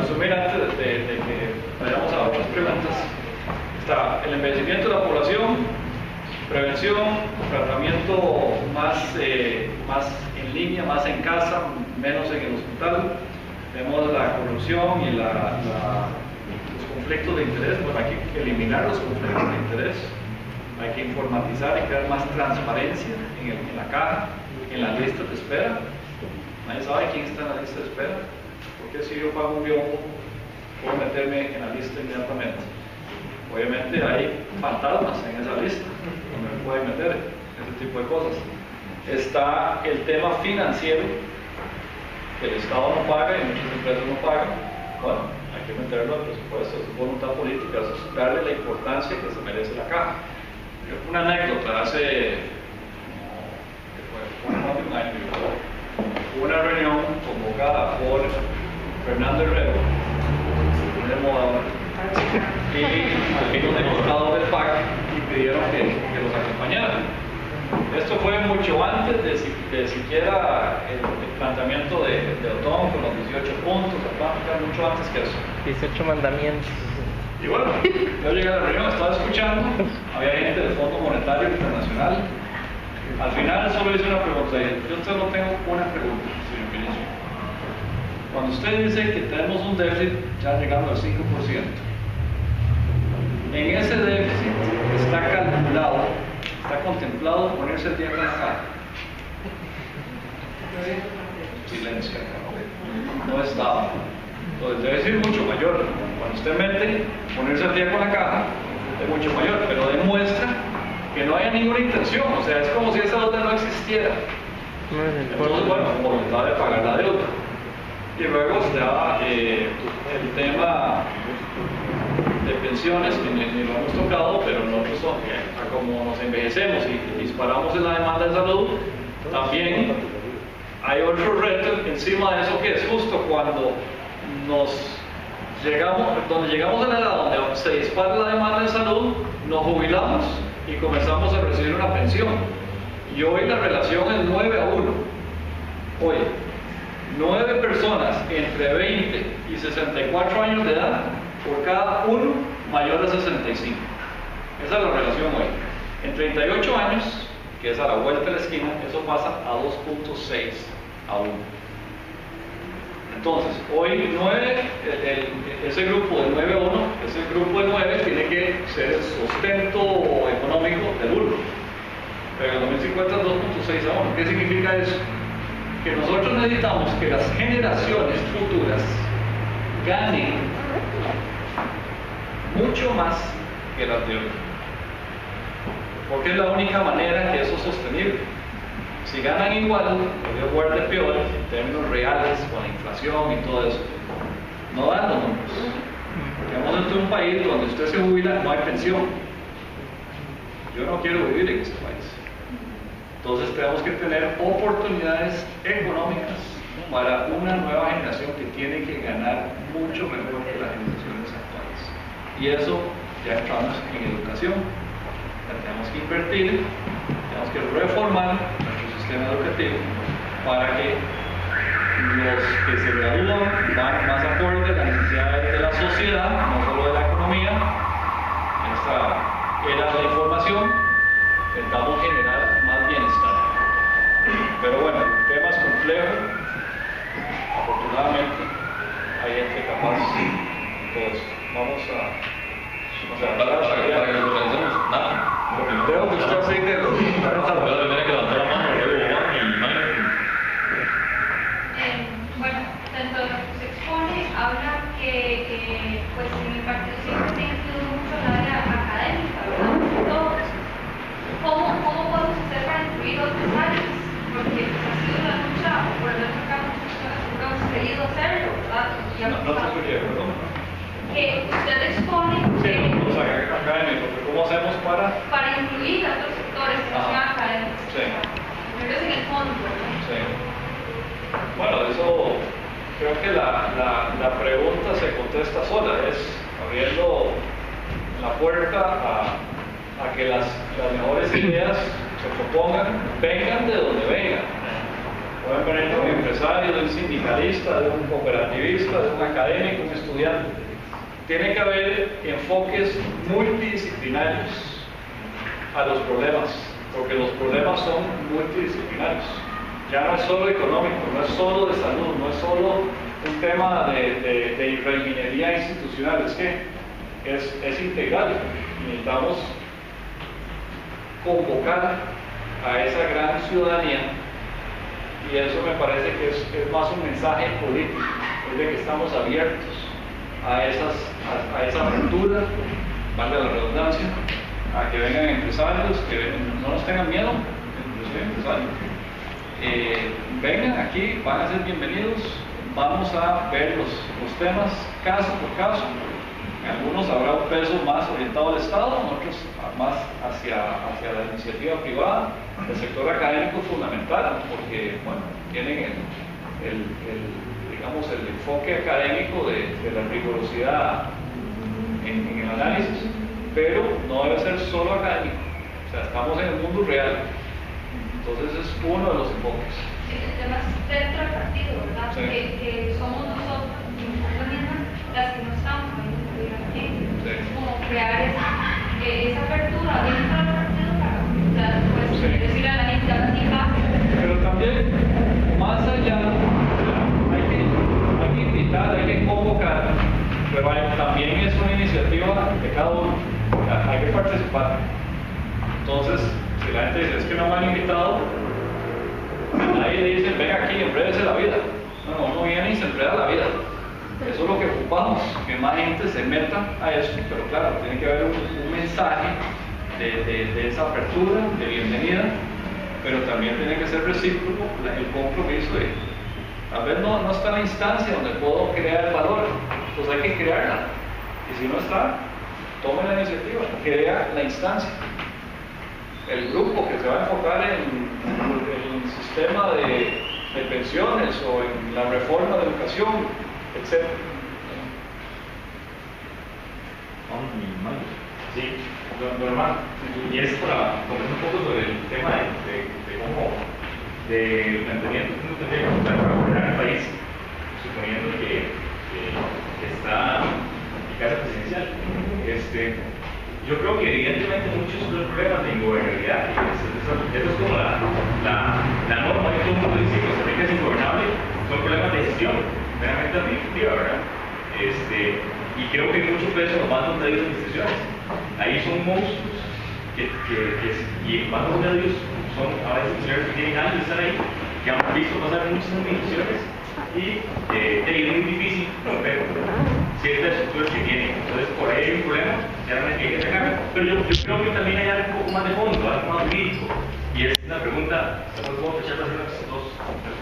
resumir antes de que vayamos a otras preguntas, está el envejecimiento de la población, prevención, tratamiento más en línea, más en casa, menos en el hospital. Tenemos la corrupción y los conflictos de interés. Bueno, hay que eliminar los conflictos de interés, hay que informatizar y crear más transparencia en la caja, en las listas de espera. Nadie sabe quién está en la lista de espera, porque si yo pago un biombo, puedo meterme en la lista inmediatamente. Obviamente hay fantasmas en esa lista, donde me pueden meter ese tipo de cosas. Está el tema financiero, que el Estado no paga y muchas empresas no pagan. Bueno, hay que meterlo al presupuesto, es voluntad política, eso es darle la importancia que se merece la caja. Una anécdota, hace un año, hubo una reunión convocada por Fernando Herrero, un demorador, y vino un diputado del PAC y pidieron que los acompañaran. Esto fue mucho antes de siquiera el planteamiento de Otón con los 18 puntos, mucho antes que eso. 18 mandamientos. Y bueno, yo llegué a la reunión, estaba escuchando, había gente del Fondo Monetario Internacional. Al final solo hice una pregunta, yo solo tengo una pregunta, señor ministro. Cuando usted dice que tenemos un déficit ya llegando al 5%, en ese déficit está calculado, está contemplado ponerse el día con la caja. Silencio, no estaba. Entonces debe ser mucho mayor. Cuando usted mete, ponerse al día con la caja es mucho mayor, pero demuestra que no haya ninguna intención, o sea, es como si esa deuda no existiera. Entonces, bueno, voluntad de pagar la deuda. Y luego está el tema de pensiones, que ni lo hemos tocado, pero nosotros, como nos envejecemos y disparamos en la demanda de salud, también hay otro reto encima de eso, que es justo cuando llegamos a la edad donde se dispara la demanda de salud, nos jubilamos y comenzamos a recibir una pensión. Y hoy la relación es 9-1. Hoy, 9 personas entre 20 y 64 años de edad por cada uno mayor de 65. Esa es la relación hoy. En 38 años, que es a la vuelta de la esquina, eso pasa a 2.6 a 1. Entonces, hoy ese grupo de 9 a 1, ese grupo de 9 tiene que ser el sustento económico del 1. Pero en el 2050 es 2.6 a 1. ¿Qué significa eso? Que nosotros necesitamos que las generaciones futuras ganen mucho más que las de hoy. Porque es la única manera que eso es sostenible. Si ganan igual, yo guarde peor en términos reales, con la inflación y todo eso, no dan los números. Estamos en un país donde usted se jubila, no hay pensión. Yo no quiero vivir en este país. Entonces tenemos que tener oportunidades económicas para una nueva generación que tiene que ganar mucho mejor que las generaciones actuales. Y eso ya entramos en educación. Ya tenemos que invertir, tenemos que reformar nuestro sistema educativo para que los que se gradúan van más acorde a las necesidades de la sociedad, no solo de la economía. En esta era de la información, intentamos generar más bienestar. Pero bueno, el tema es complejo. Afortunadamente hay gente capaz de todo esto. Vamos a para que lo organicemos. Nada. Creo que usted sí que lo tiene que levantar la mano, bueno, dentro de lo que se expone, habla que pues en el partido siempre se ha incluido mucho el área académica, ¿verdad? Entonces, ¿cómo podemos hacer para incluir otras áreas? Porque pues, ha sido la lucha, o por el menos acá muchas personas siempre hemos querido hacerlo, ¿verdad? Y no te escuché, perdón. Que usted expone ¿cómo hacemos para incluir a otros sectores que no sean académicos? Sí. Meterse en el fondo, ¿verdad? Sí. Bueno, eso creo que la pregunta se contesta sola, es abriendo la puerta a que las mejores ideas se propongan, vengan de donde vengan. pueden venir de un empresario, de un sindicalista, de un cooperativista, de un académico, un estudiante. Tiene que haber enfoques multidisciplinarios a los problemas, porque los problemas son multidisciplinarios. Ya no es solo económico, no es solo de salud, no es solo un tema de reingeniería institucional, es que es integral. Necesitamos convocar a esa gran ciudadanía, y eso me parece que es más un mensaje político, es de que estamos abiertos a esa apertura, valga la redundancia, a que vengan empresarios, que no nos tengan miedo, inclusive empresarios. Vengan aquí, van a ser bienvenidos, vamos a ver los temas caso por caso. En algunos habrá un peso más orientado al Estado, en otros más hacia la iniciativa privada. El sector académico es fundamental porque, bueno, tienen digamos, el enfoque académico de la rigurosidad en el análisis, pero no debe ser solo académico. O sea, estamos en el mundo real. Entonces es uno de los enfoques. El tema es dentro del partido, ¿verdad? Sí. Que somos nosotros, mismas, las que no estamos ahí, aquí. Sí. Como crear esa apertura dentro del partido para, pues, Sí. decirle a la gente, ahora sí va. Pero también, más allá, hay que invitar, hay que convocar, pero también es una iniciativa de cada uno. Hay que participar. Entonces, si la gente dice, es que no me han invitado, nadie dice, venga aquí, enrédese la vida. No, uno viene y se enreda la vida. Eso es lo que ocupamos, que más gente se meta a eso, pero claro, tiene que haber un mensaje de esa apertura, de bienvenida, pero también tiene que ser recíproco el compromiso de, tal vez no está la instancia donde puedo crear el valor, pues hay que crearla, y si no está, tome la iniciativa, crea la instancia. El grupo que se va a enfocar en el sistema de pensiones o en la reforma de educación, etc. Sí, normal. Y es para comentar un poco sobre el tema de cómo, de planteamiento que uno tendría que encontrar para gobernar el país, suponiendo que está en casa presidencial. Yo creo que evidentemente muchos de los problemas de ingobernabilidad, eso es como la norma que todo el mundo dice que Costa Rica es ingobernable, son problemas de gestión, meramente administrativa, ¿verdad? Y creo que mucho peso nos van a contar las instituciones. Ahí son monstruos y más de ellos son a veces señores que tienen años de estar ahí, que han visto pasar muchas administraciones y es muy difícil romper ciertas estructuras que tienen. Entonces, por ahí hay un problema, claramente hay que sacarlo. Pero yo creo que también hay algo un poco más de fondo, algo más jurídico. Y es una pregunta, después puedo echar para hacer dos preguntas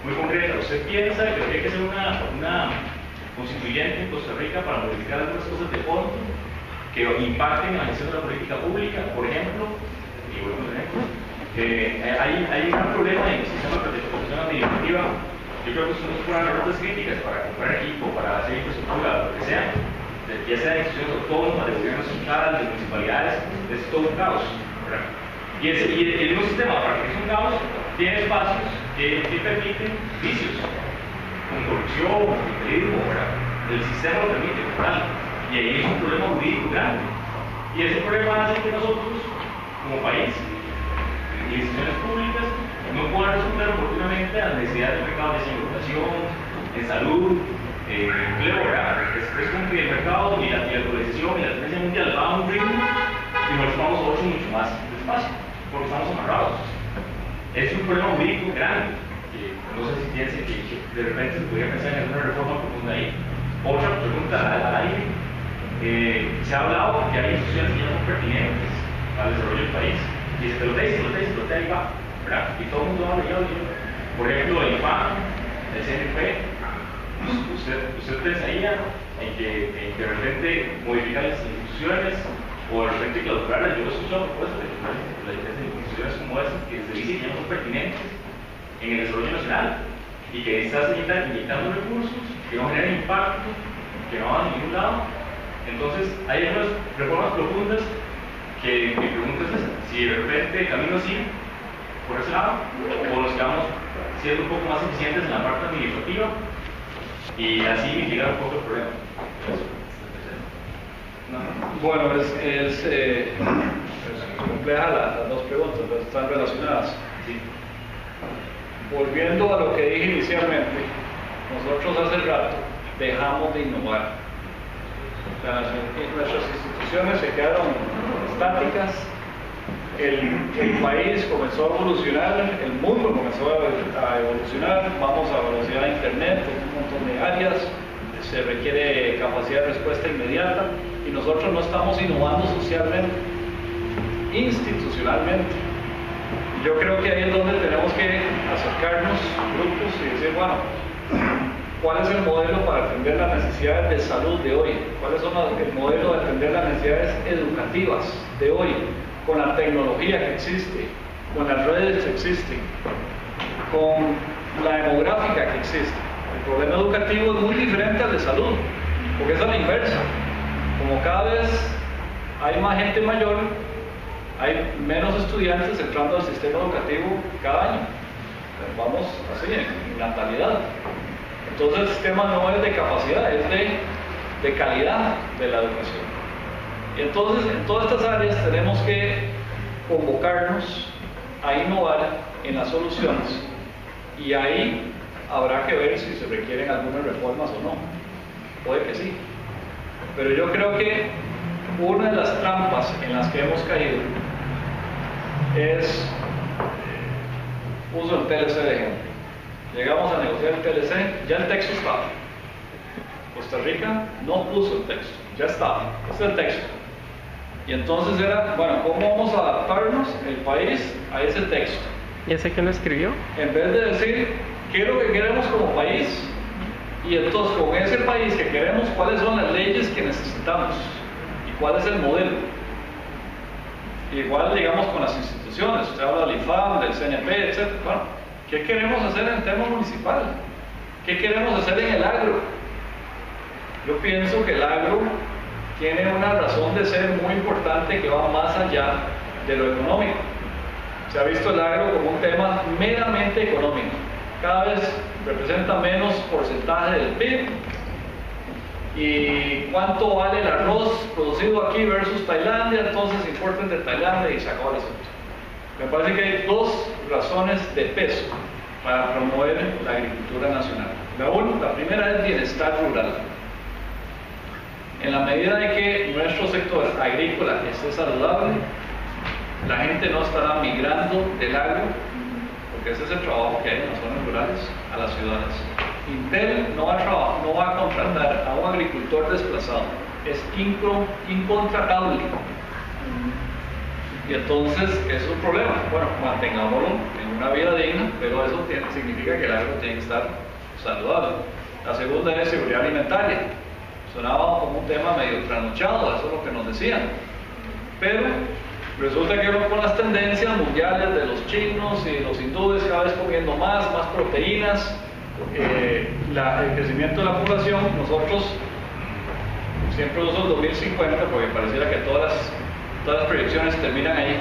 muy concretas. ¿Usted piensa que habría que hacer una constituyente en Costa Rica para modificar algunas cosas de fondo que impacten en la gestión de la política pública? Por ejemplo, y voy a poner ejemplos, hay un gran problema en el sistema de protección administrativa. Yo creo que ustedes pueden haber otras críticas para comprar equipo, para hacer infraestructura, lo que sea, ya sea de instituciones autónomas, de gobiernos centrales, de municipalidades, es todo un caos, ¿verdad? Y el mismo sistema, para que es un caos, tiene espacios que permiten vicios, con corrupción, con clientelismo, ¿verdad? El sistema lo permite, total. Y ahí es un problema jurídico grande. Y ese problema hace que nosotros, como país, y instituciones públicas, no puedan responder oportunamente a las necesidades del mercado de educación, en salud, empleo, ¿verdad? Es como que el mercado y la globalización y la tendencia mundial va a un ritmo y nosotros vamos a otro mucho más despacio, porque estamos amarrados. Es un problema jurídico grande, que no sé si piensen que de repente se podría pensar en alguna reforma profunda ahí. Otra pregunta al aire. Se ha hablado que hay instituciones que ya son pertinentes al desarrollo del país. Y se te lo te ahí va, ¿verdad? Y todo el mundo habla ya. Por ejemplo, el IFAM, el CNP, ¿usted pensaría en que de repente modificar las instituciones o de repente clausurarlas? Yo he escuchado propuestas de instituciones como esas que se dice que ya no son pertinentes en el desarrollo nacional y que estás inyectando recursos que no generan impacto, que no van a ningún lado. Entonces, hay algunas reformas profundas que mi pregunta es esa: si de repente el camino sigue por ese lado, o nos quedamos siendo un poco más eficientes en la parte administrativa y así mitigar un poco el problema. Bueno, es compleja las dos preguntas, pero están relacionadas. Sí. Volviendo a lo que dije inicialmente, nosotros hace rato dejamos de innovar. O sea, nuestras instituciones se quedaron estáticas, el país comenzó a evolucionar, el mundo comenzó a evolucionar, vamos a velocidad de internet en un montón de áreas, se requiere capacidad de respuesta inmediata y nosotros no estamos innovando socialmente, institucionalmente. Yo creo que ahí es donde tenemos que acercarnos grupos y decir, bueno, ¿cuál es el modelo para atender las necesidades de salud de hoy? ¿Cuál es el modelo de atender las necesidades educativas de hoy? Con la tecnología que existe, con las redes que existen, con la demográfica que existe. El problema educativo es muy diferente al de salud, porque es a la inversa. Como cada vez hay más gente mayor, hay menos estudiantes entrando al sistema educativo cada año. Vamos así, en natalidad. Entonces el sistema no es de capacidad, es de calidad de la educación. Y entonces en todas estas áreas tenemos que convocarnos a innovar en las soluciones. Y ahí habrá que ver si se requieren algunas reformas o no. Puede que sí. Pero yo creo que una de las trampas en las que hemos caído es, uso el TLC de ejemplo. Llegamos a negociar el TLC, ya el texto estaba. Costa Rica no puso el texto, ya estaba, este es el texto. Y entonces era, bueno, ¿cómo vamos a adaptarnos el país a ese texto? ¿Y ese quién lo escribió? En vez de decir, ¿qué es lo que queremos como país? Y entonces con ese país que queremos, ¿cuáles son las leyes que necesitamos? ¿Y cuál es el modelo? Igual, digamos, con las instituciones, usted habla del IFAM, del CNP, etc. Bueno, ¿qué queremos hacer en el tema municipal? ¿Qué queremos hacer en el agro? Yo pienso que el agro tiene una razón de ser muy importante que va más allá de lo económico. Se ha visto el agro como un tema meramente económico. Cada vez representa menos porcentaje del PIB. ¿Y cuánto vale el arroz producido aquí versus Tailandia? Entonces importen de Tailandia y se acabó el asunto. Me parece que hay dos razones de peso para promover la agricultura nacional. La primera es bienestar rural. En la medida de que nuestro sector agrícola esté saludable, la gente no estará migrando del agro, porque ese es el trabajo que hay en las zonas rurales, a las ciudades. Intel no va a contratar a un agricultor desplazado, es incontratable. Y entonces es un problema. Bueno, mantengámoslo en una vida digna, pero eso significa que el agro tiene que estar saludable. La segunda es seguridad alimentaria. Sonaba como un tema medio trasnochado, eso es lo que nos decían. Pero resulta que con las tendencias mundiales de los chinos y los hindúes cada vez comiendo más proteínas, el crecimiento de la población, nosotros siempre uso el 2050 porque pareciera que todas las proyecciones terminan ahí.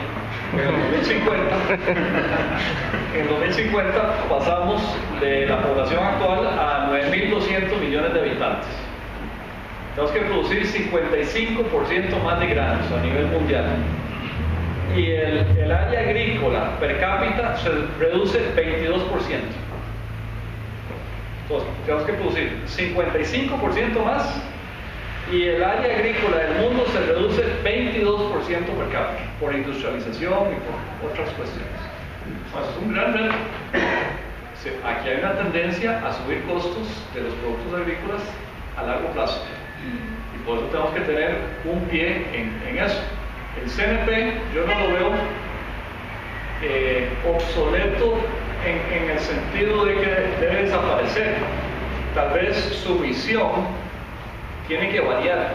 En el 2050 pasamos de la población actual a 9.200 millones de habitantes. Tenemos que producir 55% más de granos a nivel mundial. Y el área agrícola per cápita se reduce 22%. Entonces, tenemos que producir 55% más y el área agrícola del mundo se reduce 22% per cápita por industrialización y por otras cuestiones. Entonces, es un gran reto. Aquí hay una tendencia a subir costos de los productos agrícolas a largo plazo. Y por eso tenemos que tener un pie en eso. El CNP yo no lo veo obsoleto en el sentido de que debe desaparecer. Tal vez su misión tiene que variar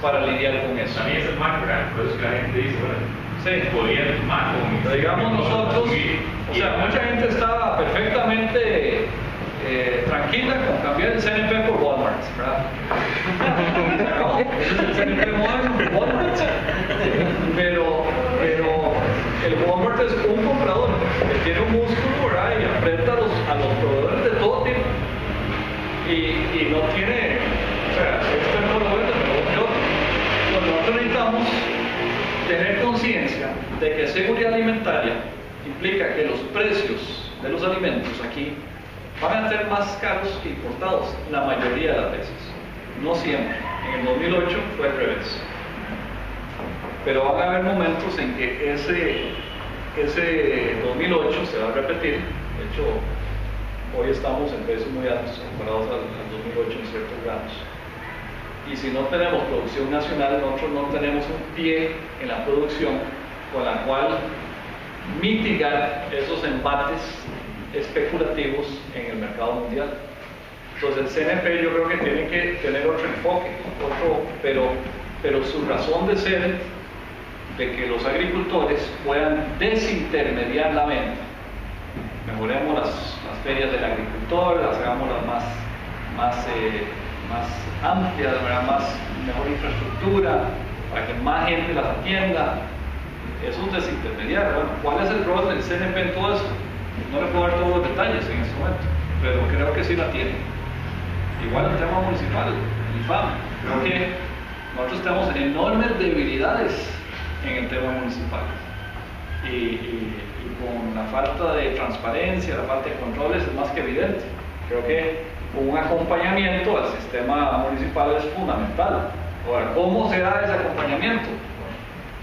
para lidiar con eso. También es el macro, por eso que la gente dice, bueno, sí, podría el macro. Pero digamos nosotros, o sea, mucha gente está perfectamente tranquila con cambiar el CNP por Walmart, ¿verdad? No, ese es el CNP moderno, Walmart. Pero el Walmart es un comprador que tiene un músculo, ¿verdad? Y aprieta los de que seguridad alimentaria implica que los precios de los alimentos aquí van a ser más caros que importados la mayoría de las veces. No siempre. En el 2008 fue al revés. Pero van a haber momentos en que ese 2008 se va a repetir. De hecho, hoy estamos en precios muy altos comparados al 2008 en ciertos grados. Y si no tenemos producción nacional, nosotros no tenemos un pie en la producción con la cual mitigar esos embates especulativos en el mercado mundial. Entonces el CNP yo creo que tiene que tener otro enfoque, pero su razón de ser de que los agricultores puedan desintermediar la venta. Mejoremos las ferias del agricultor, las hagamos más amplias, mejor infraestructura, para que más gente las atienda. Eso es desintermediar. Bueno, ¿cuál es el rol del CNP en todo esto? No le puedo dar todos los detalles en este momento, pero creo que sí la tiene. Igual el tema municipal, el IFAM. Creo que nosotros tenemos enormes debilidades en el tema municipal. Y con la falta de transparencia, la falta de controles es más que evidente. Creo que un acompañamiento al sistema municipal es fundamental. Ahora, ¿cómo se da ese acompañamiento?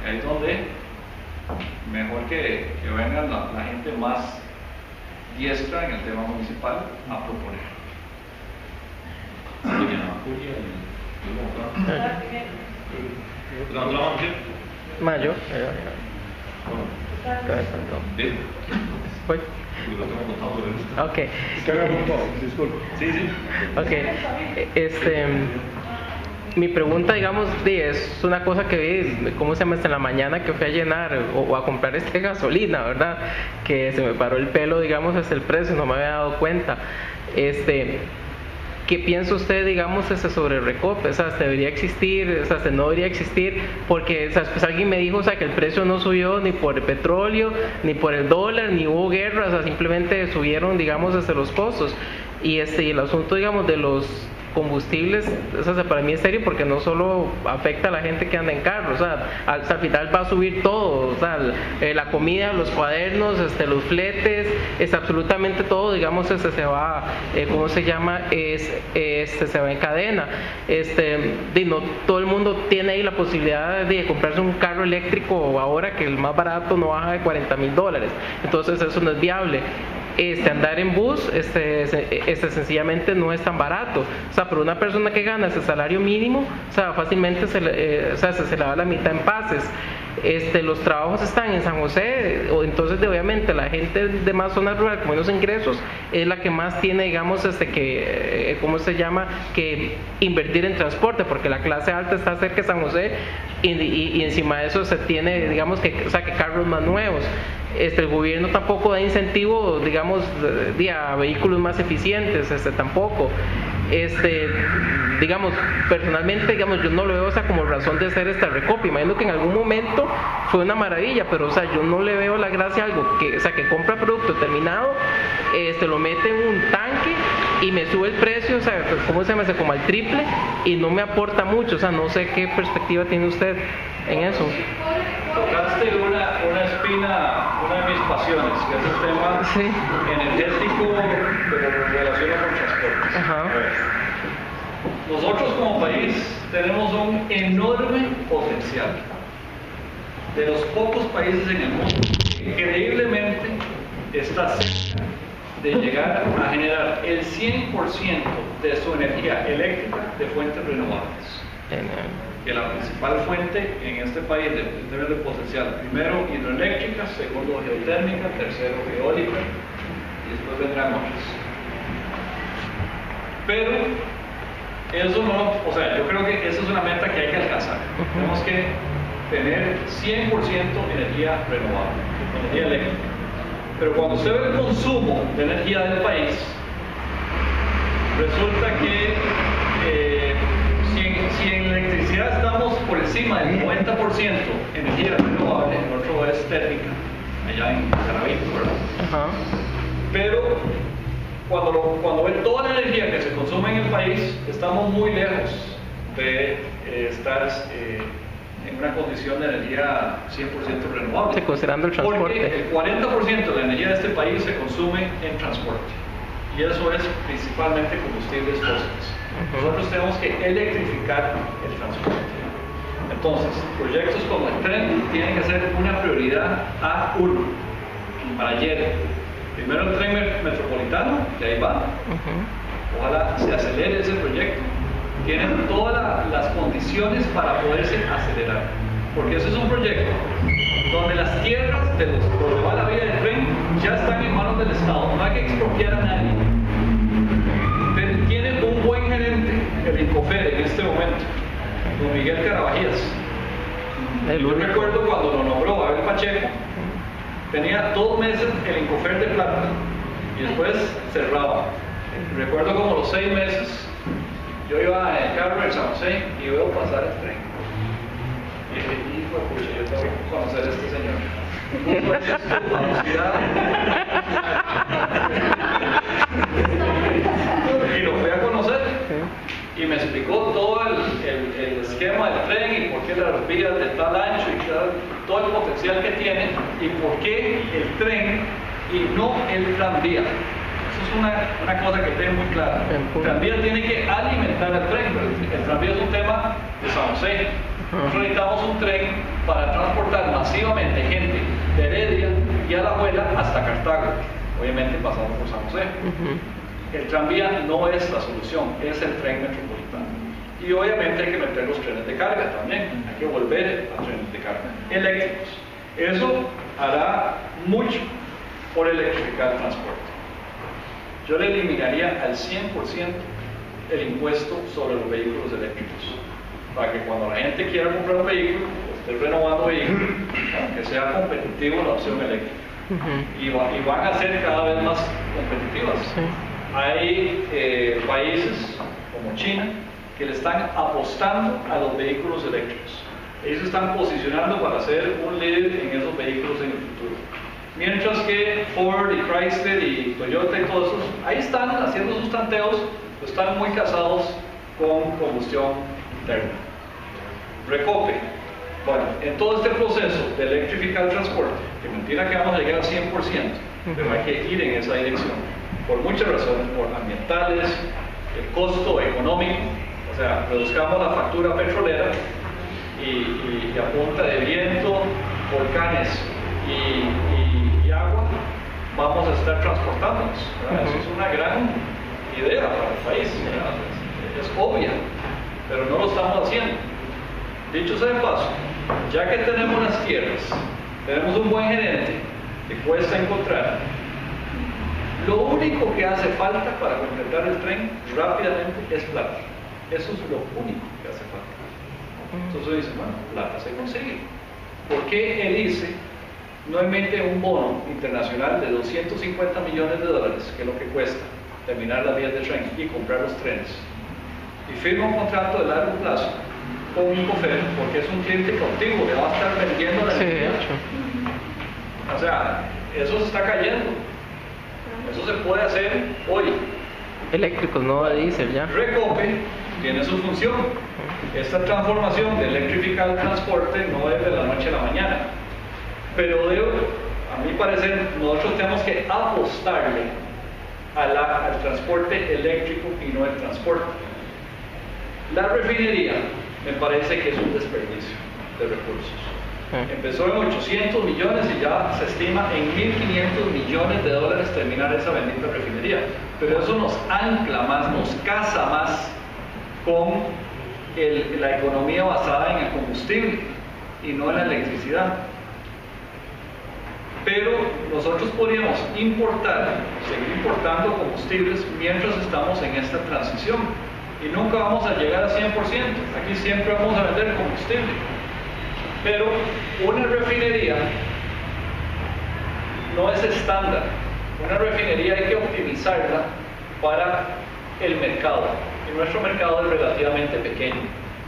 Ahí es donde mejor que vengan la gente más diestra en el tema municipal a proponer. Mayo. Voy. Ok. Ok. Mi pregunta, digamos, es una cosa que vi, ¿cómo se llama? En la mañana que fui a llenar o a comprar gasolina, ¿verdad? Que se me paró el pelo, digamos, hasta el precio, no me había dado cuenta. ¿Qué piensa usted, digamos, sobre el recope? O sea, ¿debería existir? O sea, ¿no debería existir? Porque, o sea, pues alguien me dijo, o sea, que el precio no subió ni por el petróleo, ni por el dólar, ni hubo guerra, o sea, simplemente subieron, digamos, los costos. Y el asunto, digamos, de los combustibles, o sea, para mí es serio porque no solo afecta a la gente que anda en carro, o sea, al final va a subir todo, o sea, la comida, los cuadernos, los fletes, absolutamente todo, digamos, se va, ¿cómo se llama? Se va en cadena. No todo el mundo tiene ahí la posibilidad de comprarse un carro eléctrico ahora, que el más barato no baja de $40,000, entonces eso no es viable. Andar en bus sencillamente no es tan barato. O sea, por una persona que gana ese salario mínimo, o sea, fácilmente se le da la mitad en pases. Los trabajos están en San José, entonces obviamente la gente de más zonas rurales con menos ingresos es la que más tiene, digamos, ¿cómo se llama? Que invertir en transporte, porque la clase alta está cerca de San José y encima de eso se tiene, digamos, que carros más nuevos. El gobierno tampoco da incentivo, digamos, a vehículos más eficientes, tampoco. Digamos, personalmente, digamos, yo no lo veo, o sea, como razón de hacer esta recopia. Imagino que en algún momento fue una maravilla, pero, o sea, yo no le veo la gracia a algo que, o sea, que compra producto terminado, lo mete en un tanque y me sube el precio, o sea, ¿cómo se llama? Como al triple, y no me aporta mucho. O sea, no sé qué perspectiva tiene usted en eso. Tocaste una espina, una de mis pasiones, que es el tema energético, pero en relación con transporte. Ajá. Nosotros como país tenemos un enorme potencial. De los pocos países en el mundo que increíblemente está cerca de llegar a generar el 100% de su energía eléctrica de fuentes renovables. Que la principal fuente en este país de términos de potencial, primero hidroeléctrica, segundo geotérmica, tercero eólica y después vendrán otras. Pero eso no, o sea, yo creo que esa es una meta que hay que alcanzar. Tenemos que tener 100% energía renovable, energía eléctrica. Pero cuando usted ve el consumo de energía del país, resulta que si en electricidad estamos por encima del 90% energía renovable, el otro es térmica, allá en Saravito, ¿verdad? Ajá. Pero cuando ve toda la energía que se consume en el país, estamos muy lejos de estar en una condición de energía 100% renovable. Sí, considerando el transporte. Porque el 40% de la energía de este país se consume en transporte. Y eso es principalmente combustibles fósiles. Nosotros tenemos que electrificar el transporte. Entonces, proyectos como el tren tienen que ser una prioridad A1 para ayer. Primero el tren metropolitano, que ahí va. Ojalá se acelere ese proyecto. Tienen todas las condiciones para poderse acelerar. Porque ese es un proyecto donde las tierras de donde va la vía del tren ya están en manos del Estado. No hay que expropiar a nadie. Tiene un buen gerente, el Incofer, en este momento, don Miguel Carabajías. Yo recuerdo cuando lo nombró Abel Pacheco, tenía 2 meses el Incofer de plata y después cerraba. Recuerdo como los 6 meses, yo iba en el carro en San José y veo pasar el tren. Y dije, hijo de pucha, yo tengo que conocer a este señor. Y lo fui a conocer y me explicó todo el esquema del tren y por qué las vías de tal ancho y todo el potencial que tiene y por qué el tren y no el tranvía. Eso es una cosa que tengo muy clara. El tranvía tiene que alimentar al tren, pero el tranvía es un tema de San José. Nosotros necesitamos un tren para transportar masivamente gente de Heredia y Alajuela hasta Cartago, obviamente pasando por San José. El tranvía no es la solución, es el tren metropolitano. Y obviamente hay que meter los trenes de carga también, hay que volver a trenes de carga eléctricos. Eso hará mucho por electrificar el transporte. Yo le eliminaría al 100% el impuesto sobre los vehículos eléctricos, para que cuando la gente quiera comprar un vehículo, esté renovando vehículos, para que sea competitivo la opción eléctrica. Y van a ser cada vez más competitivas. Hay países como China que le están apostando a los vehículos eléctricos. Ellos se están posicionando para ser un líder en esos vehículos en el futuro. Mientras que Ford y Chrysler y Toyota y todos esos, ahí están haciendo sus tanteos, están muy casados con combustión interna. Recope. Bueno, en todo este proceso de electrificar el transporte, que mentira que vamos a llegar al 100%, pero hay que ir en esa dirección, por muchas razones, por ambientales, el costo económico, o sea, reduzcamos la factura petrolera y a punta de viento, volcanes y agua, vamos a estar transportándonos. Eso es una gran idea para el país, es obvia, pero no lo estamos haciendo. Dicho sea de paso, ya que tenemos las tierras, tenemos un buen gerente que cuesta encontrar, lo único que hace falta para completar el tren rápidamente es plata. Eso es lo único que hace falta. Entonces dice, bueno, plata se consigue. ¿Por qué el ICE no emite un bono internacional de 250 millones de dólares, que es lo que cuesta terminar las vías de tren y comprar los trenes? Y firma un contrato de largo plazo con Incofer, porque es un cliente cautivo que va a estar vendiendo la energía. O sea, eso se está cayendo. Eso se puede hacer hoy. Eléctricos, no de diésel ya. Recope tiene su función. Esta transformación de electrificar el transporte no es de la noche a la mañana. Pero a mi parecer, nosotros tenemos que apostarle al transporte eléctrico y no el transporte. La refinería me parece que es un desperdicio de recursos. Empezó en 800 millones y ya se estima en 1.500 millones de dólares terminar esa bendita refinería. Pero eso nos ancla más, nos casa más con la economía basada en el combustible y no en la electricidad. Pero nosotros podríamos seguir importando combustibles mientras estamos en esta transición. Y nunca vamos a llegar a 100%. Aquí siempre vamos a vender combustible. Pero una refinería no es estándar. Una refinería hay que optimizarla para el mercado. Y nuestro mercado es relativamente pequeño.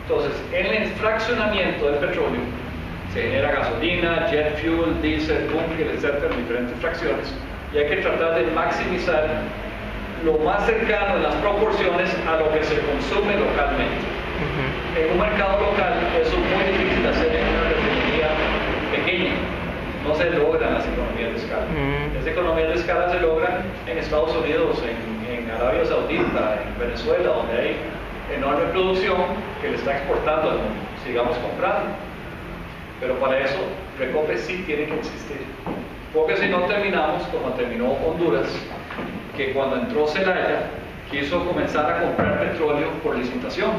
Entonces, en el fraccionamiento del petróleo se genera gasolina, jet fuel, diésel, búnker, etcétera, en diferentes fracciones. Y hay que tratar de maximizar lo más cercano en las proporciones a lo que se consume localmente. En un mercado local eso es muy difícil de hacer en Estados Unidos, en Arabia Saudita, en Venezuela, donde hay enorme producción que le está exportando al mundo. Sigamos comprando. Pero para eso, Recope sí tiene que existir. Porque si no terminamos como terminó Honduras, que cuando entró Zelaya quiso comenzar a comprar petróleo por licitación,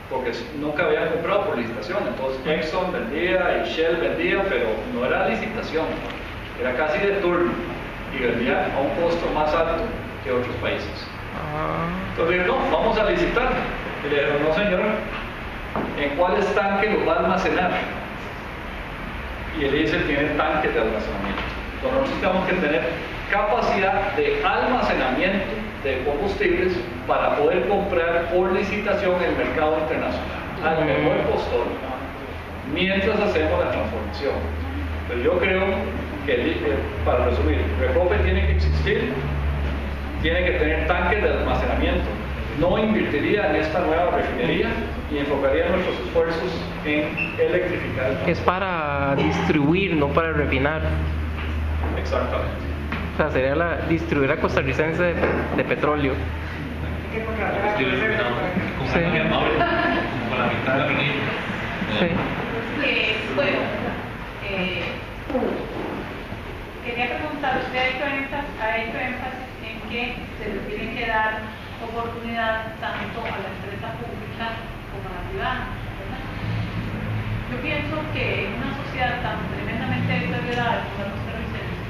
porque nunca habían comprado por licitación. Entonces Exxon vendía y Shell vendía, pero no era licitación, era casi de turno y vendía a un costo más alto que otros países. Entonces dijeron, no, vamos a licitar. Y le dijeron, no señor, ¿en cuáles tanques los va a almacenar? Y él dice, tiene tanques de almacenamiento. Entonces nosotros tenemos que tener capacidad de almacenamiento de combustibles para poder comprar por licitación en el mercado internacional al mejor postor, mientras hacemos la transformación. Pero yo creo que, para resumir, Recope tiene que existir, tiene que tener tanques de almacenamiento. No invertiría en esta nueva refinería y enfocaría nuestros esfuerzos en electrificar el transporte. Es para distribuir, no para refinar. Exactamente. O sea, sería la distribuidora costarricense de petróleo. Estoy iluminado. Sí. Muy amable. Con la mitad de la reunión. Sí. Bueno, quería preguntar, usted ha hecho énfasis en que se le tiene que dar oportunidad tanto a la empresa pública como a la privada, ¿verdad? Yo pienso que en una sociedad tan tremendamente deteriorada como la costarricense,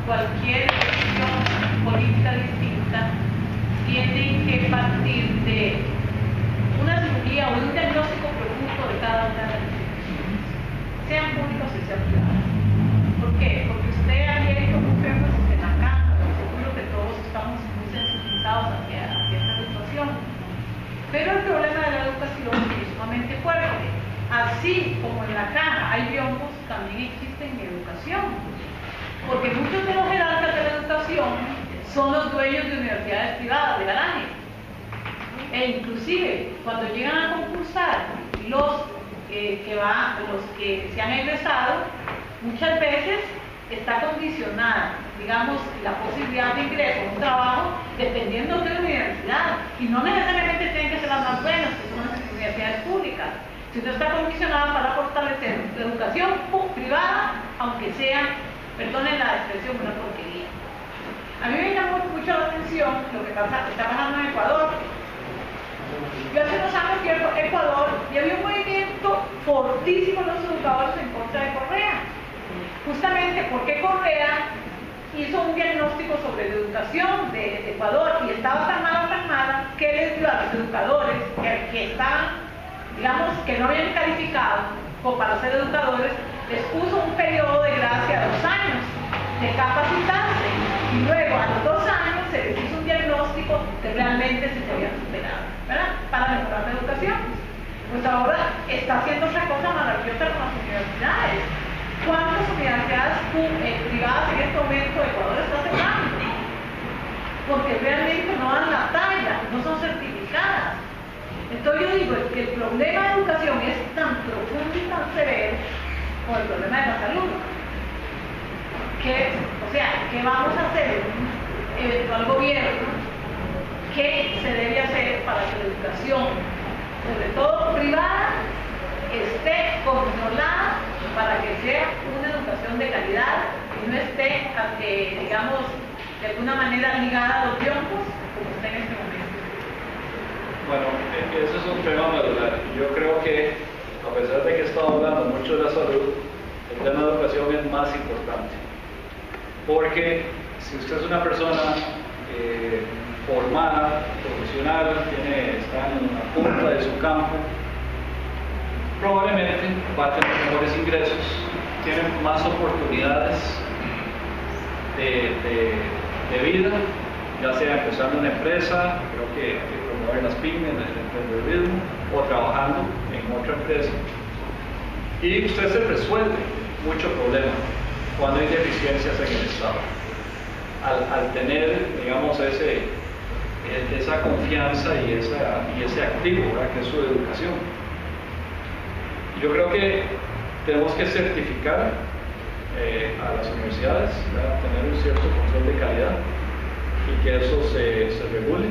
cualquier decisión política distinta tiene que partir de una cirugía o de un diagnóstico profundo de cada una de las instituciones, sean públicas o sean privadas. ¿Por qué? Porque usted ha hecho mucho énfasis en la caja, seguro que todos estamos muy sensibilizados hacia esta situación. Pero el problema de la educación es sumamente fuerte. Así como en la caja hay biombos, también existen en educación. Porque muchos de los jerarcas de la educación son los dueños de universidades privadas, de garaje. E inclusive, cuando llegan a concursar los que se han egresado, muchas veces está condicionada, digamos, la posibilidad de ingreso a un trabajo dependiendo de la universidad. Y no necesariamente tienen que ser las más buenas, que son las universidades públicas, sino está condicionada para fortalecer la educación privada, aunque sea, perdonen la expresión, una porquería. A mí me llamó mucho la atención lo que está pasando en Ecuador. Yo hace unos años fui a Ecuador y había un movimiento fortísimo de los educadores en contra de Correa. Justamente porque Correa hizo un diagnóstico sobre la educación de Ecuador y estaba tan mala, que les dio a los educadores que estaban, digamos, que no habían calificado como para ser educadores, les puso un periodo de gracia de 2 años de capacitarse y luego a los 2 años se les hizo un diagnóstico que realmente se habían superado, ¿verdad? Para mejorar la educación. Pues ahora está haciendo otra cosa maravillosa con las universidades. ¿Cuántas universidades privadas en este momento Ecuador está cerrando? Porque realmente no dan la talla, no son certificadas. Entonces yo digo que el problema de educación es tan profundo y tan severo como el problema de la salud. ¿Qué vamos a hacer en un eventual gobierno? ¿Qué se debe hacer para que la educación, sobre todo privada, esté controlada para que sea una educación de calidad y no esté, digamos, de alguna manera ligada a los biombos como está en este momento? Bueno, ese es un tema medular. Yo creo que, a pesar de que he estado hablando mucho de la salud, el tema de educación es más importante. Porque si usted es una persona formada, profesional, está en la punta de su campo, probablemente va a tener mejores ingresos, tiene más oportunidades de vida, ya sea empezando una empresa, creo que hay que promover las pymes, el emprendedurismo, o trabajando en otra empresa. Y usted se resuelve mucho problema cuando hay deficiencias en el Estado. Al tener, digamos, esa confianza y ese activo, ¿verdad?, que es su educación. Yo creo que tenemos que certificar a las universidades, ¿verdad?, tener un cierto control de calidad. y que eso se regule.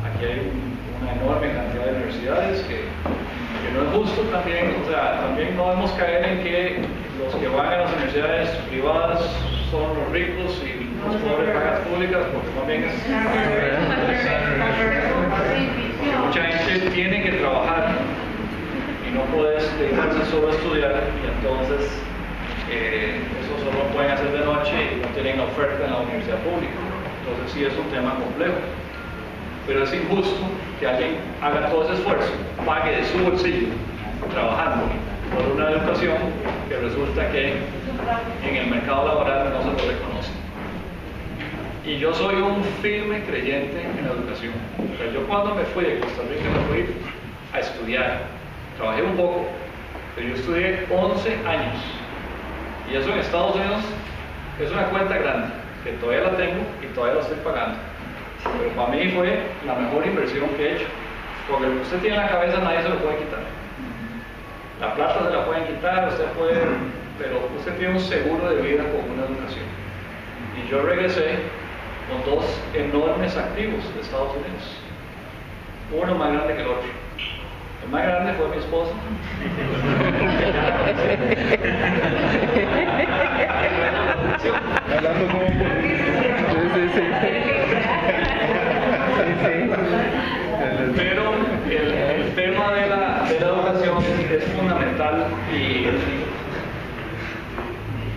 Aquí hay una enorme cantidad de universidades que no es justo también, o sea, también no debemos caer en que los que van a las universidades privadas son los ricos y los pobres pagan las públicas, porque también es porque mucha gente tiene que trabajar y no puedes dedicarse solo a estudiar, y entonces eso solo pueden hacer de noche y no tienen oferta en la universidad pública. Entonces sí es un tema complejo, pero es injusto que alguien haga todo ese esfuerzo, pague de su bolsillo trabajando por una educación que resulta que en el mercado laboral no se lo reconoce. Y yo soy un firme creyente en la educación. O sea, yo cuando me fui de Costa Rica me fui a estudiar, trabajé un poco, pero yo estudié 11 años. Y eso en Estados Unidos es una cuenta grande, que todavía la tengo y todavía la estoy pagando. Pero para mí fue la mejor inversión que he hecho, porque lo que usted tiene en la cabeza nadie se lo puede quitar. La plata se la pueden quitar, usted puede, pero usted tiene un seguro de vida con una educación. Y yo regresé con dos enormes activos de Estados Unidos, uno más grande que el otro. El más grande fue mi esposa. Hablando como Pero el tema de la educación es fundamental y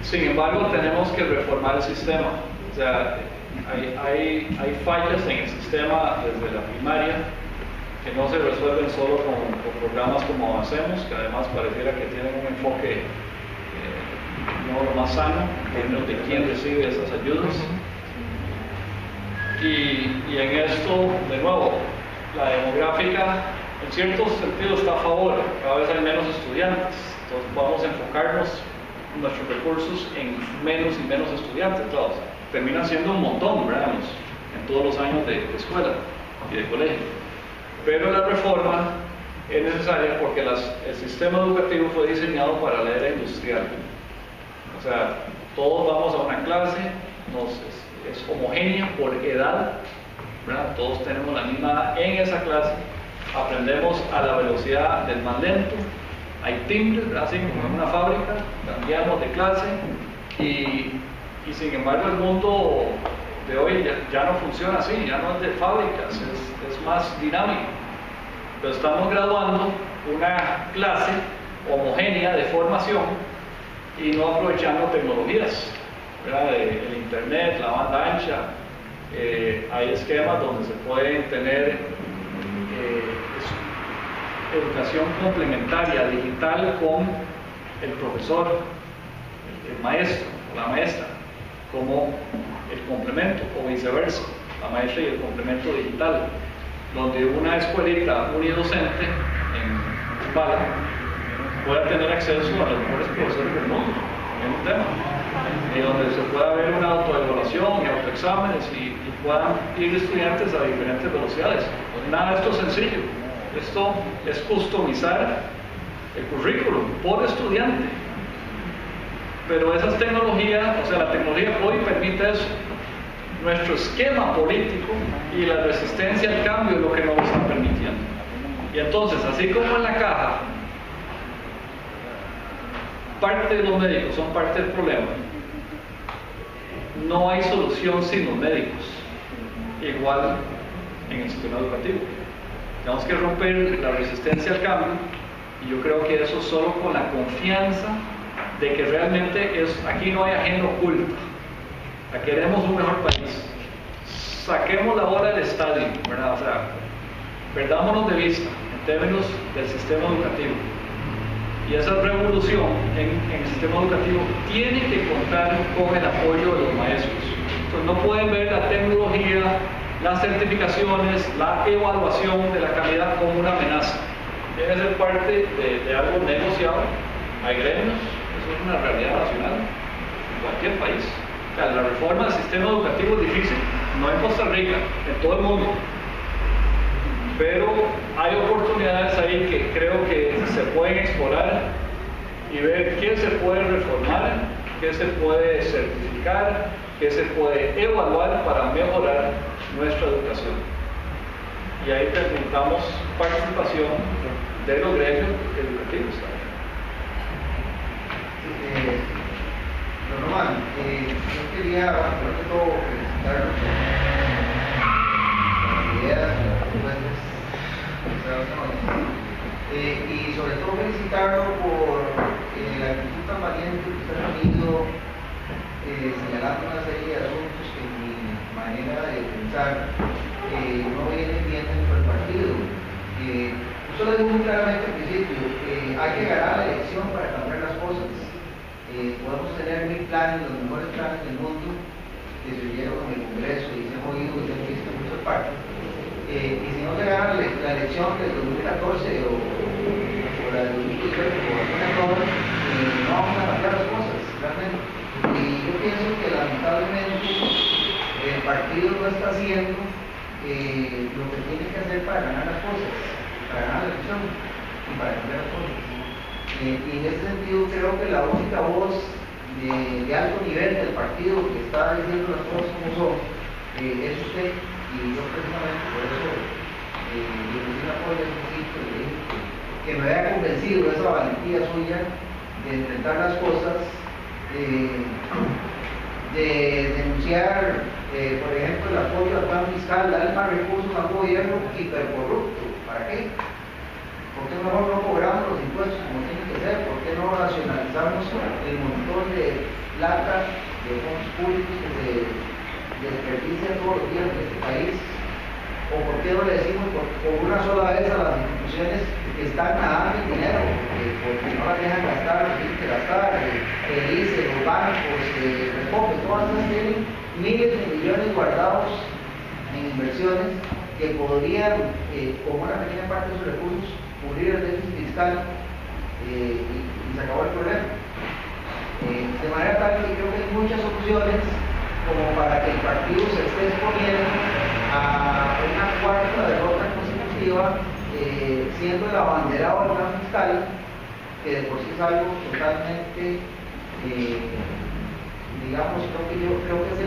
sin embargo tenemos que reformar el sistema. O sea, hay fallas en el sistema desde la primaria que no se resuelven solo con programas como Avancemos, que además pareciera que tienen un enfoque no lo más sano en términos de quién recibe esas ayudas. Y en esto, de nuevo, la demográfica en cierto sentido está a favor, cada vez hay menos estudiantes, entonces vamos a enfocarnos nuestros recursos en menos y menos estudiantes, claro, terminan siendo un montón, ¿verdad? En todos los años de escuela y de colegio. Pero la reforma es necesaria porque el sistema educativo fue diseñado para la era industrial. O sea, todos vamos a una clase, es homogénea por edad, ¿verdad? Todos tenemos la misma edad en esa clase, aprendemos a la velocidad del más lento, hay timbres, ¿verdad? Así como en una fábrica, cambiamos de clase y sin embargo el mundo de hoy ya no funciona así, ya no es de fábricas, es más dinámico. Pero estamos graduando una clase homogénea de formación y no aprovechando tecnologías, ¿verdad? El internet, la banda ancha, hay esquemas donde se pueden tener educación complementaria digital con el profesor, el maestro o la maestra, como el complemento o viceversa, la maestra y el complemento digital, donde una escuelita unidocente en Bala pueda tener acceso a los mejores profesores del mundo en un tema, y donde se pueda ver una autoevaluación y autoexámenes y puedan ir estudiantes a diferentes velocidades. Nada de esto es sencillo, esto es customizar el currículum por estudiante. Pero esas tecnologías, o sea, la tecnología hoy permite eso. Nuestro esquema político y la resistencia al cambio es lo que no lo están permitiendo. Y entonces, así como en la caja, parte de los médicos son parte del problema, no hay solución sin los médicos, igual en el sistema educativo. Tenemos que romper la resistencia al cambio, y yo creo que eso solo con la confianza de que realmente aquí no hay agenda oculta. Queremos un mejor país. Saquemos la bola del estadio, ¿verdad? O sea, perdámonos de vista en términos del sistema educativo. Y esa revolución en el sistema educativo tiene que contar con el apoyo de los maestros. Entonces no pueden ver la tecnología, las certificaciones, la evaluación de la calidad como una amenaza. Debe ser parte de algo negociado. Hay gremios, eso es una realidad nacional en cualquier país. O sea, la reforma del sistema educativo es difícil, no en Costa Rica, en todo el mundo. Pero hay oportunidades ahí que creo que se pueden explorar y ver qué se puede reformar, qué se puede certificar, que se puede evaluar para mejorar nuestra educación. Y ahí necesitamos participación de los gremios educativos también. Don Román, yo quería, primero que todo, felicitarlo por las ideas y las propuestas y sobre todo felicitarlo por la actitud tan valiente que usted ha tenido señalando una serie de asuntos que en mi manera de pensar no vienen bien dentro del partido. Usted lo dijo muy claramente al principio, hay que ganar la elección para cambiar las cosas. Podemos tener mil planes, los mejores planes del mundo, que se oyeron en el Congreso y se han oído y se han visto en muchas partes. Y si no se gana la elección del 2014 o la del 2018 o alguna cosa, no vamos a cambiar las cosas, realmente. Y yo pienso que lamentablemente el partido no está haciendo lo que tiene que hacer para ganar las cosas, para ganar la elección y para cambiar las cosas. Y en ese sentido creo que la única voz de alto nivel del partido que está diciendo las cosas como son es usted, y yo precisamente por eso le puse una apoyo un poquito y le dije que me había convencido de esa valentía suya de enfrentar las cosas, de denunciar, por ejemplo, el apoyo al plan fiscal, darle más recursos a un gobierno hipercorrupto. ¿Para qué? ¿Por qué mejor no cobramos los impuestos como tiene que ser? ¿Por qué no racionalizamos el montón de plata de fondos públicos que se desperdicia todos los días en este país? ¿O por qué no le decimos por una sola vez a las instituciones que están nadando en dinero, porque no las dejan gastar, no tienen que gastar, el ICE, los bancos, Recope, todas esas tienen miles de millones guardados en inversiones que podrían, con una pequeña parte de sus recursos, cubrir el déficit fiscal y se acabó el problema. De manera tal que creo que hay muchas opciones como para que el partido se esté exponiendo a una cuarta derrota consecutiva, siendo el abanderado del plan fiscal, que de por sí es algo totalmente, digamos, creo que es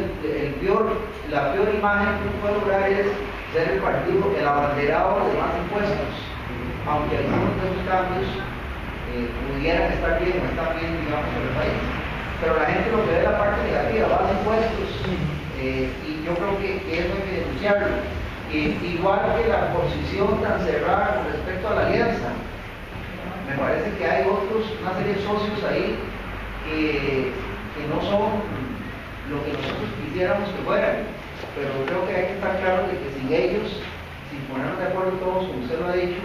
la peor imagen que uno puede lograr es ser el partido el abanderado de más impuestos, aunque algunos de esos cambios pudieran estar bien o están bien, digamos, en el país. Pero la gente lo que ve la parte negativa, más impuestos, y yo creo que eso hay que denunciarlo. Igual que la posición tan cerrada con respecto a la alianza, me parece que hay una serie de socios ahí que no son lo que nosotros quisiéramos que fueran, pero creo que hay que estar claro de que sin ellos, sin ponernos de acuerdo todos, como usted lo ha dicho,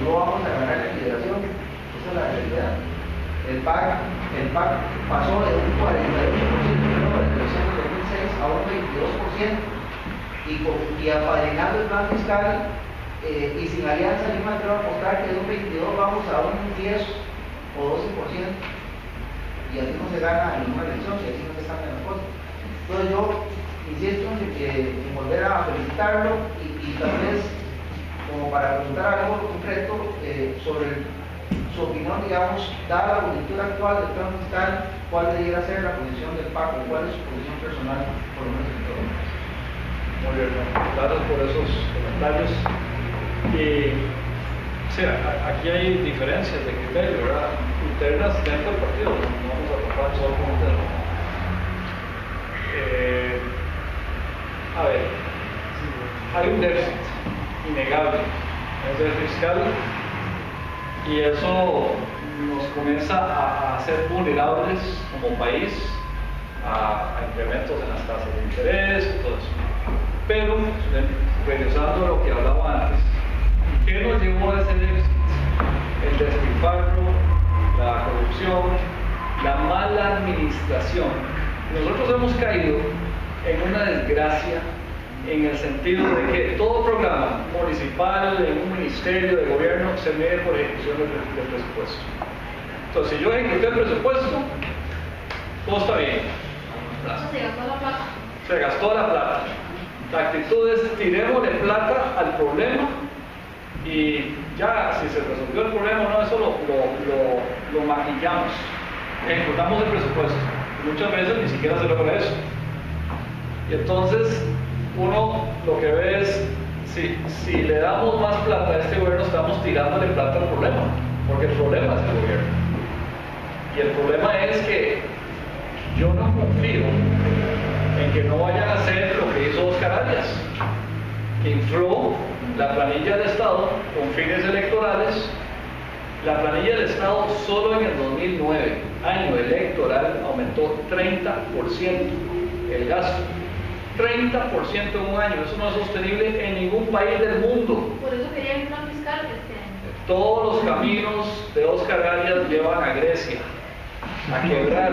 no vamos a ganar la liberación. Esa es la realidad. El PAC pasó de un 48% de la elección de 2006 a un 22%, y apadrinando el plan fiscal y sin alianza, yo me atrevo a apostar que de un 22 vamos a un 10 o 12%, y así no se gana ninguna elección y así no se cambian las cosas. Entonces yo insisto en volver a felicitarlo y tal vez como para preguntar algo concreto sobre su opinión, digamos, dada la coyuntura actual del plan fiscal, cuál debiera ser la posición del PAC o cuál es su posición personal, por lo menos en todo. Muy bien, gracias por esos comentarios. Sí, aquí hay diferencias de criterio, ¿verdad? Internas dentro del partido, no vamos a tratar solo con interno. A ver, hay un déficit innegable, es el fiscal, y eso nos comienza a hacer vulnerables como país a incrementos en las tasas de interés y todo eso. Pero, regresando a lo que hablaba antes, ¿qué nos llevó a ese déficit? El despilfarro, la corrupción, la mala administración. Nosotros hemos caído en una desgracia en el sentido de que todo programa municipal, en un ministerio de gobierno, se mide por ejecución del presupuesto. Entonces, si yo ejecuté el presupuesto, todo está bien. Se gastó la plata. Se gastó la plata. La actitud es tirémosle plata al problema y ya, si se resolvió el problema, no, eso lo maquillamos, ejecutamos el presupuesto. Muchas veces ni siquiera se logra eso. Y entonces uno lo que ve es, si le damos más plata a este gobierno, estamos tirándole plata al problema, porque el problema es el gobierno. Y el problema es que yo no confío en que no vayan a hacer lo que hizo Oscar Arias, que infló la planilla del Estado con fines electorales. La planilla del Estado solo en el 2009, año electoral, aumentó 30% el gasto. 30% en un año, eso no es sostenible en ningún país del mundo. Por eso querían un plan fiscal este año. Todos los caminos de Oscar Arias llevan a Grecia, a quebrar.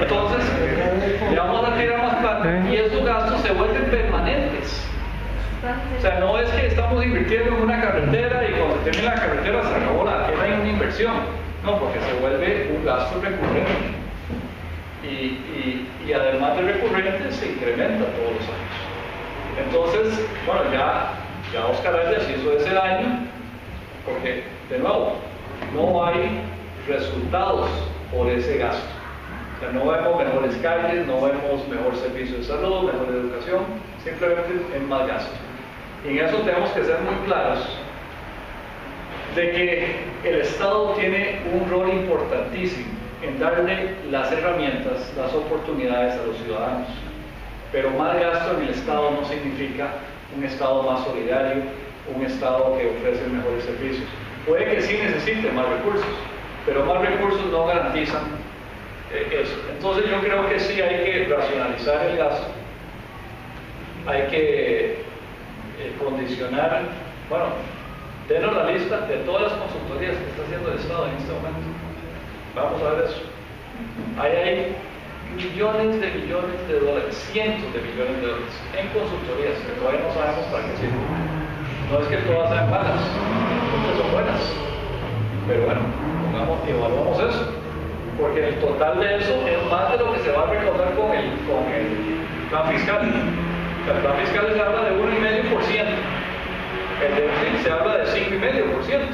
Entonces, le vamos a tirar más plata y esos gastos se vuelven permanentes. O sea, no es que estamos invirtiendo en una carretera y cuando se termina la carretera se acabó la tierra en una inversión. No, porque se vuelve un gasto recurrente. Y además de recurrente, se incrementa todos los años. Entonces, bueno, ya Oscar Arias hizo ese daño, porque, de nuevo, no hay resultados por ese gasto. O sea, no vemos mejores calles, no vemos mejor servicio de salud, mejor educación, simplemente es más gasto. Y en eso tenemos que ser muy claros de que el Estado tiene un rol importantísimo en darle las herramientas, las oportunidades a los ciudadanos. Pero más gasto en el Estado no significa un Estado más solidario, un Estado que ofrece mejores servicios. Puede que sí necesite más recursos, pero más recursos no garantizan eso. Entonces yo creo que sí hay que racionalizar el gasto, hay que condicionar, bueno, denos la lista de todas las consultorías que está haciendo el Estado en este momento. Vamos a ver eso. Ahí hay millones de dólares, cientos de millones de dólares en consultorías que todavía no sabemos para qué sirven. No es que todas sean malas, muchas son buenas, pero bueno, evaluamos eso, porque el total de eso es más de lo que se va a recaudar con el plan fiscal. El plan fiscal se habla de 1,5%. El déficit se habla de 5,5%.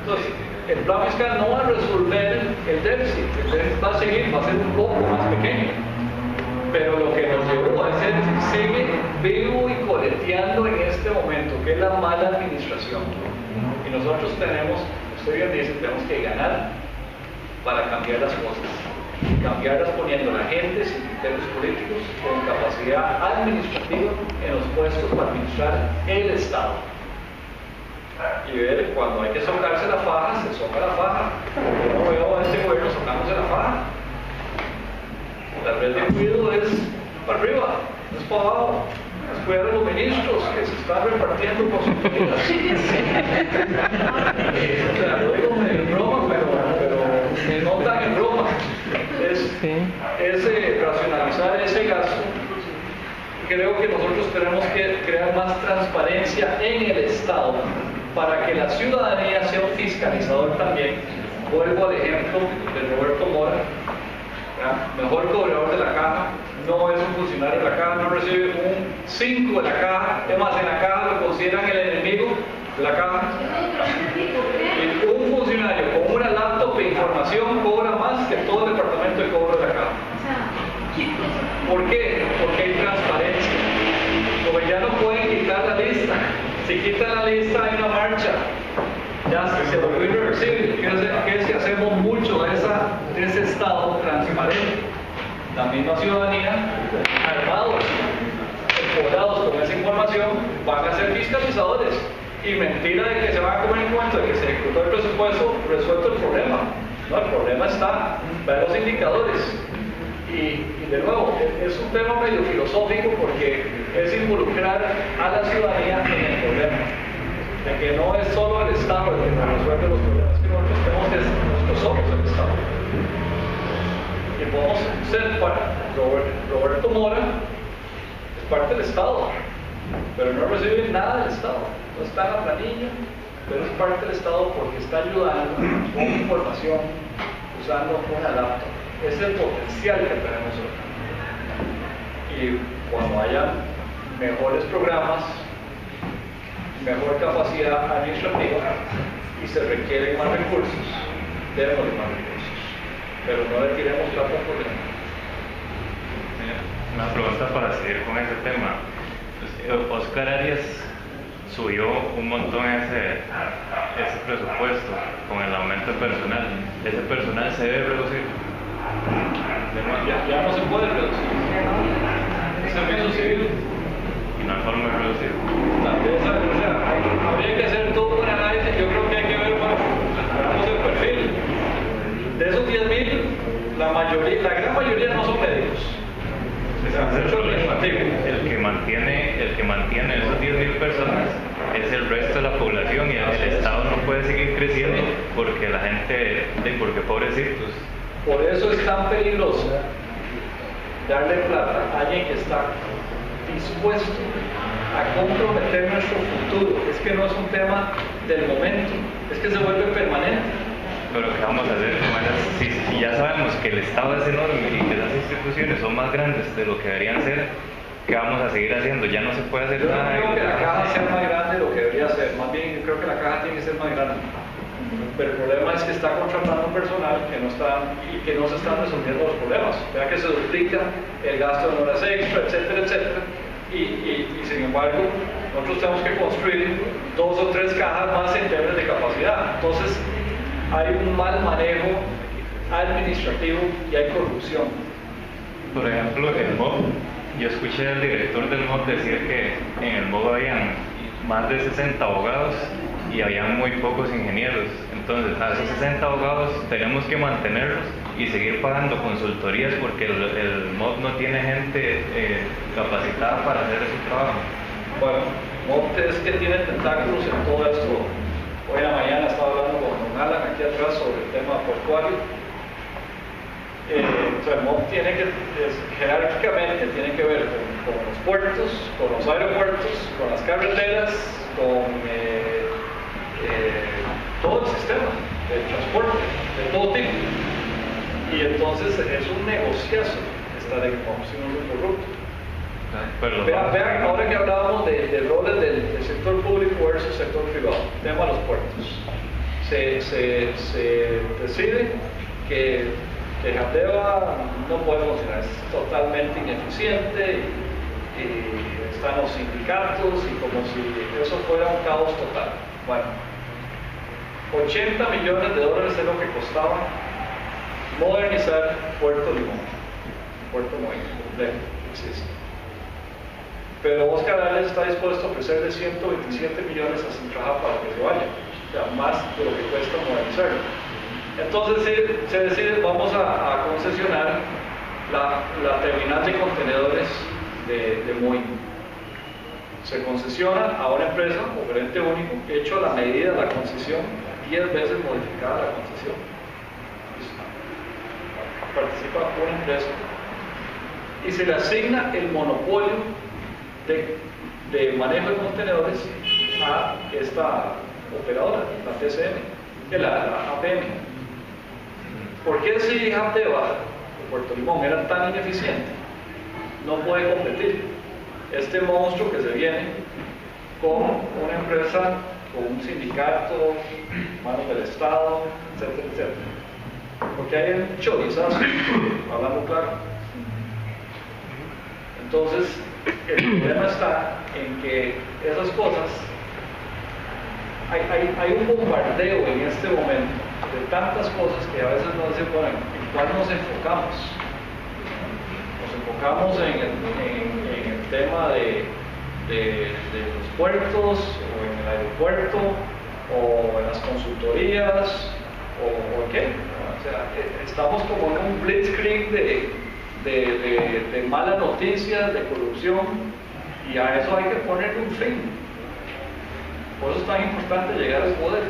Entonces, el plan fiscal no va a resolver el déficit va a seguir, va a ser un poco más pequeño. Pero lo que nos llevó a ese déficit sigue vivo y coleteando en este momento, que es la mala administración. Y nosotros tenemos, usted bien dice, tenemos que ganar para cambiar las cosas. Cambiarlas poniendo a la gente sin criterios políticos, con capacidad administrativa en los puestos para administrar el Estado. Y ver, cuando hay que socarse la faja, se soca la faja. Yo no veo a este gobierno socándose la faja. La red de cuidado es para arriba, no es para abajo. Es cuidar a los ministros que se están repartiendo por sus vidas. O sea, lo digo en broma, pero no tan en broma. Es racionalizar ese gasto. Creo que nosotros tenemos que crear más transparencia en el Estado para que la ciudadanía sea un fiscalizador también. Vuelvo al ejemplo de Roberto Mora, mejor cobrador de la caja, no es un funcionario de la caja, no recibe un 5 de la caja, es más, en la caja lo consideran el enemigo de la caja. Y un funcionario con una laptop de información cobra más que todo el departamento de cobro de la caja. ¿Por qué? Porque hay transparencia. Porque ya no pueden quitar la lista. Si quitan la lista hay una marcha. Ya se volvió irreversible. ¿Qué es que hacemos mucho de ese Estado transparente? La misma ciudadanía, armados, empoderados con esa información, van a ser fiscalizadores. Y mentira de que se van a comer en cuenta de que se ejecutó el presupuesto, resuelto el problema. No, el problema está, ver los indicadores. Y de nuevo, es un tema medio filosófico porque es involucrar a la ciudadanía en el problema. De que no es solo el Estado el que nos resuelve los problemas, que nosotros somos el Estado. Y podemos ser Roberto Mora es parte del Estado, pero no recibe nada del Estado. No está en la planilla, pero es parte del Estado porque está ayudando con información usando una laptop. Es el potencial que tenemos hoy. Y cuando haya mejores programas, mejor capacidad administrativa y se requieren más recursos, debemos de más recursos. pero no le tiremos plata por el... Una pregunta para seguir con ese tema. Oscar Arias subió un montón ese presupuesto con el aumento de personal. ¿Ese personal se debe reducir? Ya no se puede reducir. Es servicio civil. No hay forma de reducir. Habría que hacer todo un análisis. Yo creo que hay que ver, hagamos el perfil. De esos 10.000, la gran mayoría no son médicos. El que mantiene esos 10.000 personas es el resto de la población y el Estado no puede seguir creciendo porque la gente, porque pobrecitos. Por eso es tan peligroso darle plata a alguien que está dispuesto a comprometer nuestro futuro. Es que no es un tema del momento, es que se vuelve permanente. Pero ¿qué vamos a hacer? Si ya sabemos que el Estado es enorme y que las instituciones son más grandes de lo que deberían ser, ¿qué vamos a seguir haciendo? Ya no se puede hacer Yo nada. no creo que la caja sea más grande de lo que debería ser, más bien yo creo que la caja tiene que ser más grande. Pero el problema es que está contratando personal que no se están resolviendo los problemas. Vea que se duplica el gasto de horas extra, etcétera, etcétera. Y sin embargo, nosotros tenemos que construir 2 o 3 cajas más en términos de capacidad. Entonces, hay un mal manejo administrativo y hay corrupción. Por ejemplo, el MOB, yo escuché al director del MOB decir que en el MOB habían más de 60 abogados y habían muy pocos ingenieros. Entonces, a esos 60 abogados tenemos que mantenerlos y seguir pagando consultorías porque el MOB no tiene gente capacitada para hacer ese trabajo. Bueno, MOB es que tiene tentáculos en todo esto. Hoy en la mañana estaba hablando con don Alan aquí atrás sobre el tema portuario. El MOB jerárquicamente tiene que ver con los puertos, con los aeropuertos, con las carreteras, con todo el sistema de transporte, de todo tipo. Y entonces es un negociazo estar en MOB si uno es corrupto. Vean, ahora que hablábamos de roles del sector público versus sector privado, tema de los puertos. Se decide que Jateva no puede funcionar, es totalmente ineficiente y están los sindicatos y como si eso fuera un caos total. Bueno, $80 millones es lo que costaba modernizar Puerto Limón, Puerto Moín, completo, existe. Pero Oscar Arias está dispuesto a ofrecerle 127 millones a Centraja para que se vaya, o sea, más de lo que cuesta modernizarlo. Entonces se decide, vamos a concesionar la terminal de contenedores de Moín. Se concesiona a una empresa, oferente único, hecho a la medida de la concesión, 10 veces modificada la concesión. Participa una empresa y se le asigna el monopolio de manejo de contenedores a esta operadora, la TCM, la APM. ¿Por qué si Jateva de Puerto Limón era tan ineficiente? No puede competir. Este monstruo que se viene con una empresa, con un sindicato, manos del Estado, etcétera, etcétera. Porque hay un chorizazo, hablando claro. Entonces, el problema está en que esas cosas, hay un bombardeo en este momento de tantas cosas que a veces no se ponen. ¿En cuál nos enfocamos? Nos enfocamos en el tema de los puertos, o en el aeropuerto, o en las consultorías, o qué. O sea, estamos como en un blitzkrieg de malas noticias, de corrupción, y a eso hay que ponerle un fin. Por eso es tan importante llegar al poder.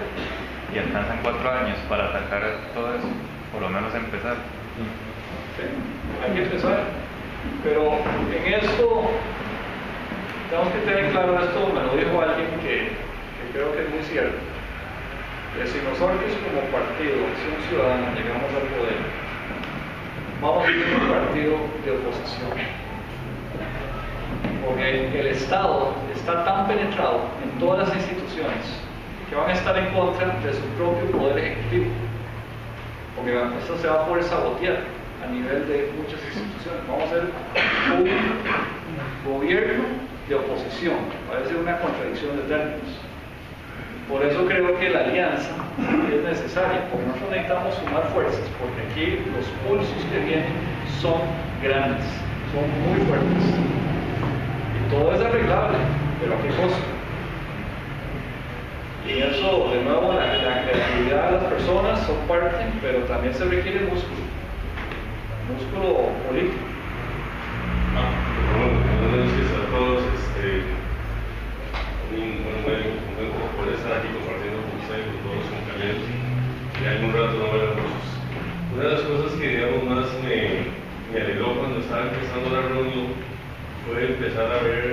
Y alcanzan 4 años para atacar todo eso, por lo menos empezar. Sí, hay que empezar. Pero en esto, tenemos que tener claro esto, me lo dijo alguien que creo que es muy cierto. Que si nosotros como partido, si un ciudadano llegamos al poder, vamos a ser un partido de oposición. Porque el Estado está tan penetrado en todas las instituciones que van a estar en contra de su propio poder ejecutivo. porque esto se va a poder sabotear a nivel de muchas instituciones. Vamos a ser un gobierno de oposición, parece una contradicción de términos. Por eso creo que la alianza es necesaria, porque nosotros necesitamos sumar fuerzas, porque aquí los pulsos que vienen son grandes, son muy fuertes. Y todo es arreglable, pero ¿a qué costo? Y eso, de nuevo, la creatividad de las personas son parte, pero también se requiere músculo político. Buenos días a todos. Un buen poder estar aquí compartiendo con ustedes, con todos los compañeros, y algún rato no ver muchos. Una de las cosas que, digamos, más me alegró cuando estaba empezando la reunión fue empezar a ver